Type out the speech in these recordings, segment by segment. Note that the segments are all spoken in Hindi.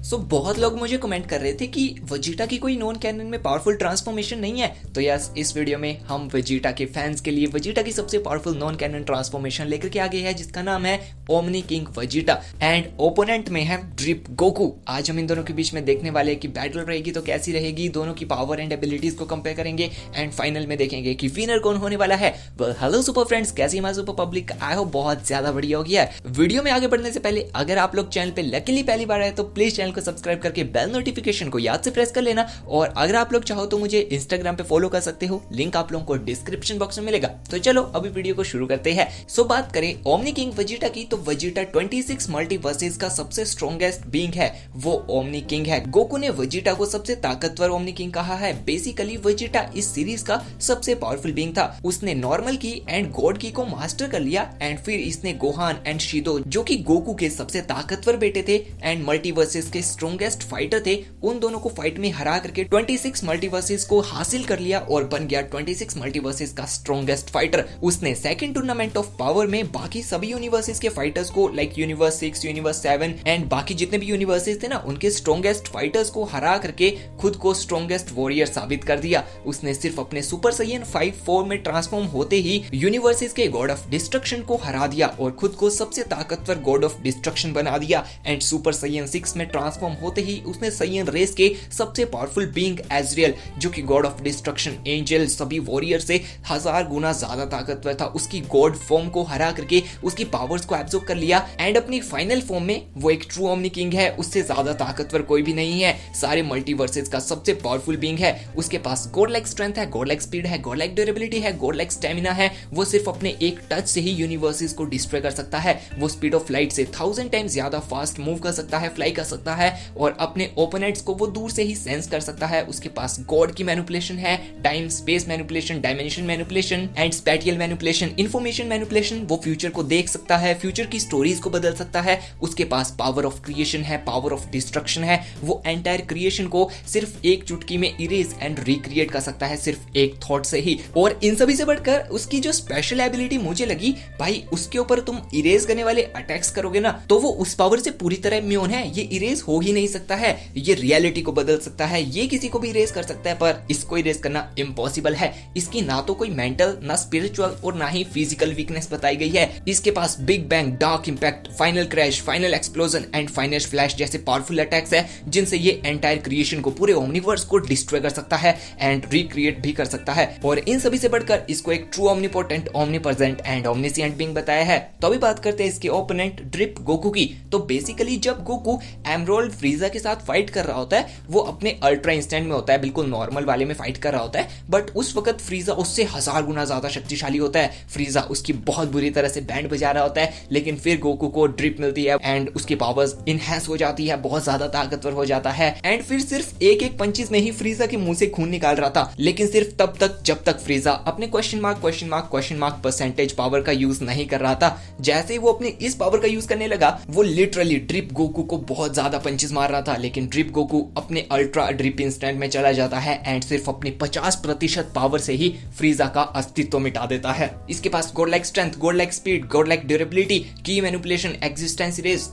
बहुत लोग मुझे कमेंट कर रहे थे कि वेजिटा की कोई नॉन कैनन में पावरफुल ट्रांसफॉर्मेशन नहीं है। तो यस, इस वीडियो में हम वेजिटा के फैंस के लिए वेजिटा की सबसे पावरफुल नॉन कैनन ट्रांसफॉर्मेशन लेकर के आ गए हैं, जिसका नाम है omni king Vegeta and opponent में है ड्रिप गोकू। आज हम इन दोनों के बीच में देखने वाले हैं कि बैटल रहेगी तो कैसी रहेगी, दोनों की पावर एंड एबिलिटीज को कंपेयर करेंगे एंड फाइनल में देखेंगे कि विनर कौन होने वाला है। हेलो सुपर फ्रेंड्स, कैसी हमारे सुपर पब्लिक, आई होप बहुत ज्यादा बढ़िया हो गया है। वीडियो में आगे बढ़ने से पहले अगर आप लोग चैनल पे लकीली पहली बार आए तो प्लीज चैनल को सब्सक्राइब करके बेल नोटिफिकेशन को याद से प्रेस कर लेना। और अगर आप लोग चाहो तो मुझे इंस्टाग्राम पे फॉलो कर सकते हो, लिंक आप लोगों को डिस्क्रिप्शन बॉक्स में मिलेगा। तो चलो अभी वीडियो को शुरू करते हैं। बात करें ओमनी किंग वेजिटा की, तो वेजिटा 26 मल्टीवर्सेस का सबसे स्ट्रॉन्गेस्ट बीइंग है, वो ओमनी किंग है। गोकू ने वेजिटा को सबसे ताकतवर ओमनी किंग कहा है। बेसिकली वेजिटा इस सीरीज का सबसे पावरफुल बीइंग था। उसने नॉर्मल की एंड गॉड की को मास्टर कर लिया एंड फिर इसने गोहान एंड शिदो, जो कि गोकू के सबसे ताकतवर बेटे थे एंड मल्टीवर्सेस के स्ट्रॉन्गेस्ट फाइटर थे, उन दोनों को फाइट में हरा करके 26 मल्टीवर्सेस को हासिल कर लिया और बन गया 26 मल्टीवर्सेस का स्ट्रॉन्गेस्ट फाइटर। उसने सेकंड टूर्नामेंट ऑफ पावर में बाकी सभी यूनिवर्सेस के फाइटर्स को, लाइक यूनिवर्स 6, यूनिवर्स 7 एंड बाकी जितने भी यूनिवर्सेस थे ना, उनके स्ट्रॉन्गेस्ट फाइटर्स को हरा करके खुद को स्ट्रॉन्गेस्ट वॉरियर साबित कर दिया। उसने सिर्फ अपने सुपर साइयन 5-4 में ट्रांसफॉर्म होते ही यूनिवर्सेस के गॉड ऑफ डिस्ट्रक्शन को हरा दिया और खुद को सबसे ताकतवर गॉड ऑफ डिस्ट्रक्शन बना दिया। एंड सुपर साइयन 6 में ट्रांसफॉर्म होते ही उसने साइयन रेस के सबसे पावरफुल बीइंग एजरियल, जो कि गॉड ऑफ डिस्ट्रक्शन, एंजल, सभी वॉरियर से 1000 गुना ज्यादा ताकतवर था, उसकी गॉड फॉर्म को हरा करके उसकी पावर्स को एब्जॉर्ब कर लिया एंड अपनी फाइनल फॉर्म में वो एक ट्रू ओमनी किंग है। उससे ज्यादा ताकतवर कोई भी नहीं है, सारे मल्टीवर्सेस का सबसे पावरफुल बीइंग है। उसके पास गॉड लाइक स्ट्रेंथ है, गॉड लाइक स्पीड है, गॉड लाइक ड्यूरेबिलिटी है, गॉड लाइक स्टैमिना है। वो सिर्फ अपने एक टच से ही यूनिवर्सेस को डिस्ट्रॉय कर सकता है। वो स्पीड ऑफ लाइट से 1000 टाइम्स ज्यादा फास्ट मूव कर सकता है, फ्लाई कर सकता है और अपने ओपोनेंट्स को वो दूर से ही सेंस कर सकता है। उसके पास गॉड की मैनिपुलेशन है, time space manipulation, dimension manipulation and spatial manipulation, information manipulation. वो फ्यूचर को देख सकता है, फ्यूचर की स्टोरीज को बदल सकता है। उसके पास पावर ऑफ क्रिएशन है, पावर ऑफ डिस्ट्रक्शन है। वो एंटायर क्रिएशन को सिर्फ एक चुटकी में इरेज एंड रिक्रिएट कर सकता है, सिर्फ एक थॉट से ही। और इन सभी से बढ़कर उसकी जो स्पेशल एबिलिटी मुझे लगी, भाई उसके ऊपर तुम इरेज करने वाले अटैक्स करोगे ना, तो वो उस पावर से पूरी तरह इम्यून है। ये इरेज हो ही नहीं सकता है, ये रियलिटी को बदल सकता है, ये किसी को भी इरेज कर सकता है, पर इसको इरेज करना इम्पॉसिबल है। इसकी ना तो कोई मेंटल, ना स्पिरिचुअल और ना ही फिजिकल वीकनेस बताई गई है। इसके पास big bang, dark impact, final crash, final explosion and final flash जैसे पावरफुल अटैक्स है, जिनसे ये एंटायर क्रिएशन को, पूरे ओमनिवर्स को डिस्ट्रॉय कर सकता है एंड रिक्रिएट भी कर सकता है। और इन सभी से बढ़कर इसको एक true omnipotent, omnipresent and omniscient being बताया है। तो अभी बात करते हैं इसके ओपोनेंट ड्रिप गोकू की। तो बेसिकली जब गोकू एमरोल्ड फ्रीजा के साथ फाइट कर रहा होता है, वो अपने अल्ट्रा इंस्टेंट में होता है, बिल्कुल नॉर्मल वाले में फाइट कर रहा होता है, बट उस वक्त फ्रीजा उससे 1000 गुना ज्यादा शक्तिशाली होता है। फ्रीजा उसकी बहुत बुरी तरह से बैंड बजा रहा होता है, लेकिन फिर गोकू को ड्रिप मिलती है एंड उसकी पावर्स इनहैंस हो जाती है, बहुत ज्यादा ताकतवर हो जाता है। एंड फिर सिर्फ एक पंचेस में ही फ्रीजा के मुंह से खून निकाल रहा था, लेकिन सिर्फ तब तक जब तक फ्रीजा अपने क्वेश्चन मार्क परसेंटेज पावर का यूज नहीं कर रहा था। जैसे ही वो अपने इस पावर का यूज करने लगा, वो लिटरली ड्रिप गोकू को बहुत ज्यादा पंचेस मार रहा था, लेकिन ड्रिप गोकू अपने अल्ट्रा ड्रिप इंस्टेंट में चला जाता है एंड सिर्फ अपनी 50% पावर से ही फ्रीजा का अस्तित्व मिटा देता है। इसके पास god like strength, god like speed, god like durability, की manipulation, existence erase,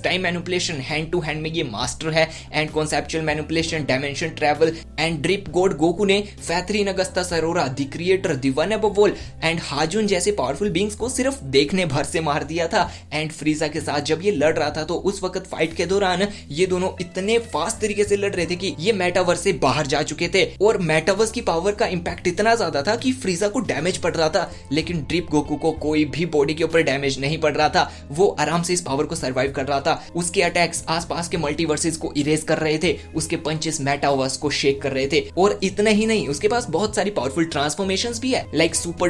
time manipulation, hand to hand में ये मास्टर है and conceptual manipulation, dimension travel and drip god Goku ने फैथरीन अगस्ता सरोरा, the creator, the one above all and हाजुन जैसे पावरफुल बीइंग्स को सिर्फ देखने भर से मार दिया था। एंड फ्रीजा के साथ जब ये लड़ रहा था, तो उस वक्त फाइट के दौरान ये दोनों इतने फास्ट तरीके से लड़ रहे थे कि ये मेटावर्स से बाहर जा चुके थे और मेटावर्स की पावर का इंपैक्ट इतना ज्यादा था कि फ्रीजा को डैमेज पड़ रहा था, लेकिन ड्रिप गोकू को कोई भी बॉडी के ऊपर डैमेज नहीं पड़ रहा था। वो आराम से इस पावर को सर्वाइव कर रहा था। उसके अटैक्स आसपास के मल्टीवर्सेस को इरेज कर रहे थे, उसके पंचेस मेटावर्स को शेक कर रहे थे। और इतना ही नहीं, उसके पास बहुत सारी पावरफुल ट्रांसफॉर्मेशंस भी है, like super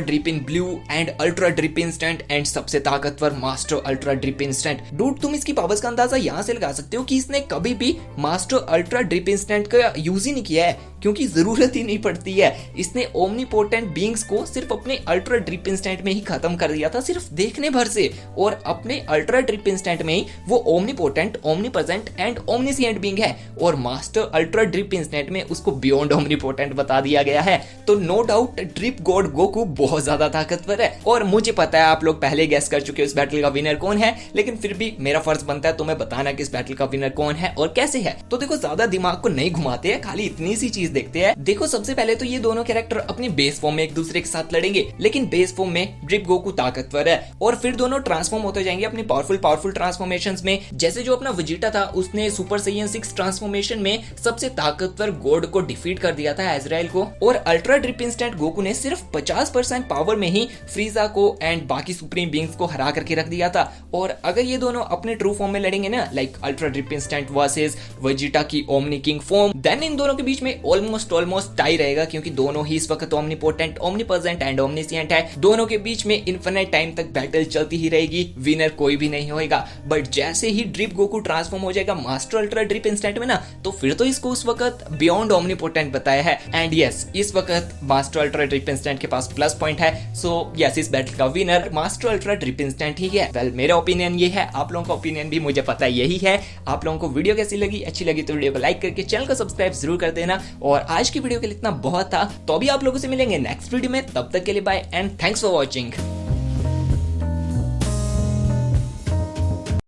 drip in blue and ultra drip instant and सबसे ताकतवर master ultra drip instant. Dude, तुम इसकी पावर्स का अंदाजा यहाँ से लगा सकते हो कि इसने कभी भी मास्टर अल्ट्रा ड्रिप इंस्टेंट का यूज ही नहीं किया है। क्योंकि जरूरत ही नहीं पड़ती है। इसने ओमनीपोटेंट बीइंग्स को सिर्फ अपने अल्ट्रा ड्रिप इंस्टेंट में ही खत्म कर दिया था, सिर्फ देखने भर से, और अपने अल्ट्रा ड्रिप इंस्टेंट में ही वो omnipotent, omnipresent and omniscient being है, और मास्टर अल्ट्रा ड्रिप इंस्टेंट में उसको बियॉन्ड ओमनीपोटेंट बता दिया गया है। तो no doubt drip god Goku बहुत ज्यादा ताकतवर है, और मुझे पता है आप लोग पहले गेस कर चुके हो इस बैटल का विनर कौन है, लेकिन फिर भी मेरा फर्ज बनता है तुम्हें बताना कि इस बैटल का विनर कौन है और कैसे है। तो देखो ज्यादा दिमाग को नहीं घुमाते हैं, खाली इतनी सी चीज देखते हैं। देखो सबसे पहले तो ये दोनों कैरेक्टर अपनी बेस फॉर्म में एक दूसरे के साथ लड़ेंगे, लेकिन बेस फॉर्म में ड्रिप गोकू ताकतवर है, और फिर दोनों ट्रांसफॉर्म होते जाएंगे अपनी पावरफुल ट्रांसफॉर्मेशंस में। जैसे जो अपना वेजिटा था उसने सुपर साइयन 6 ट्रांसफॉर्मेशन में सबसे ताकतवर गॉड को डिफीट कर दिया था, एजराइल को, और अल्ट्रा ड्रिप इंस्टेंट गोकू ने सिर्फ 50% पावर में ही फ्रीजा को एंड बाकी सुप्रीम बीइंग्स को हरा करके रख दिया था। और अगर ये दोनों अपने ट्रू फॉर्म में लड़ेंगे ना, like ultra drip instant versus Vegeta की omni king form, then in दोनों के बीच में ऑलमोस्ट टाई रहेगा, क्योंकि दोनों ही इस वक्त ओमनीपोटेंट, ओमनीप्रेजेंट एंड ओमनीसिएंट है। दोनों के बीच में इनफिनिट टाइम तक बैटल चलती ही रहेगी, विनर कोई भी नहीं होएगा। बट जैसे ही ड्रिप गोकू ट्रांसफॉर्म हो जाएगा मास्टर अल्ट्रा ड्रिप इंस्टेंट में ना, तो फिर तो इसको उस वक्त बियॉन्ड ओमनीपोटेंट बताया है। एंड यस, इस वक्त मास्टर अल्ट्रा ड्रिप इंस्टेंट के पास प्लस पॉइंट है। सो यस, इस बैटल का winner master ultra drip instant ही है। वेल, मेरा ओपिनियन ये है, आप लोगों का ओपिनियन भी मुझे पता यही है। आप लोगों को वीडियो कैसी लगी, अच्छी लगी तो वीडियो को लाइक करके चैनल को सब्सक्राइब जरूर कर देना। और आज की वीडियो के लिए इतना बहुत था, तो अभी आप लोगों से मिलेंगे नेक्स्ट वीडियो में। तब तक के लिए bye and thanks for watching.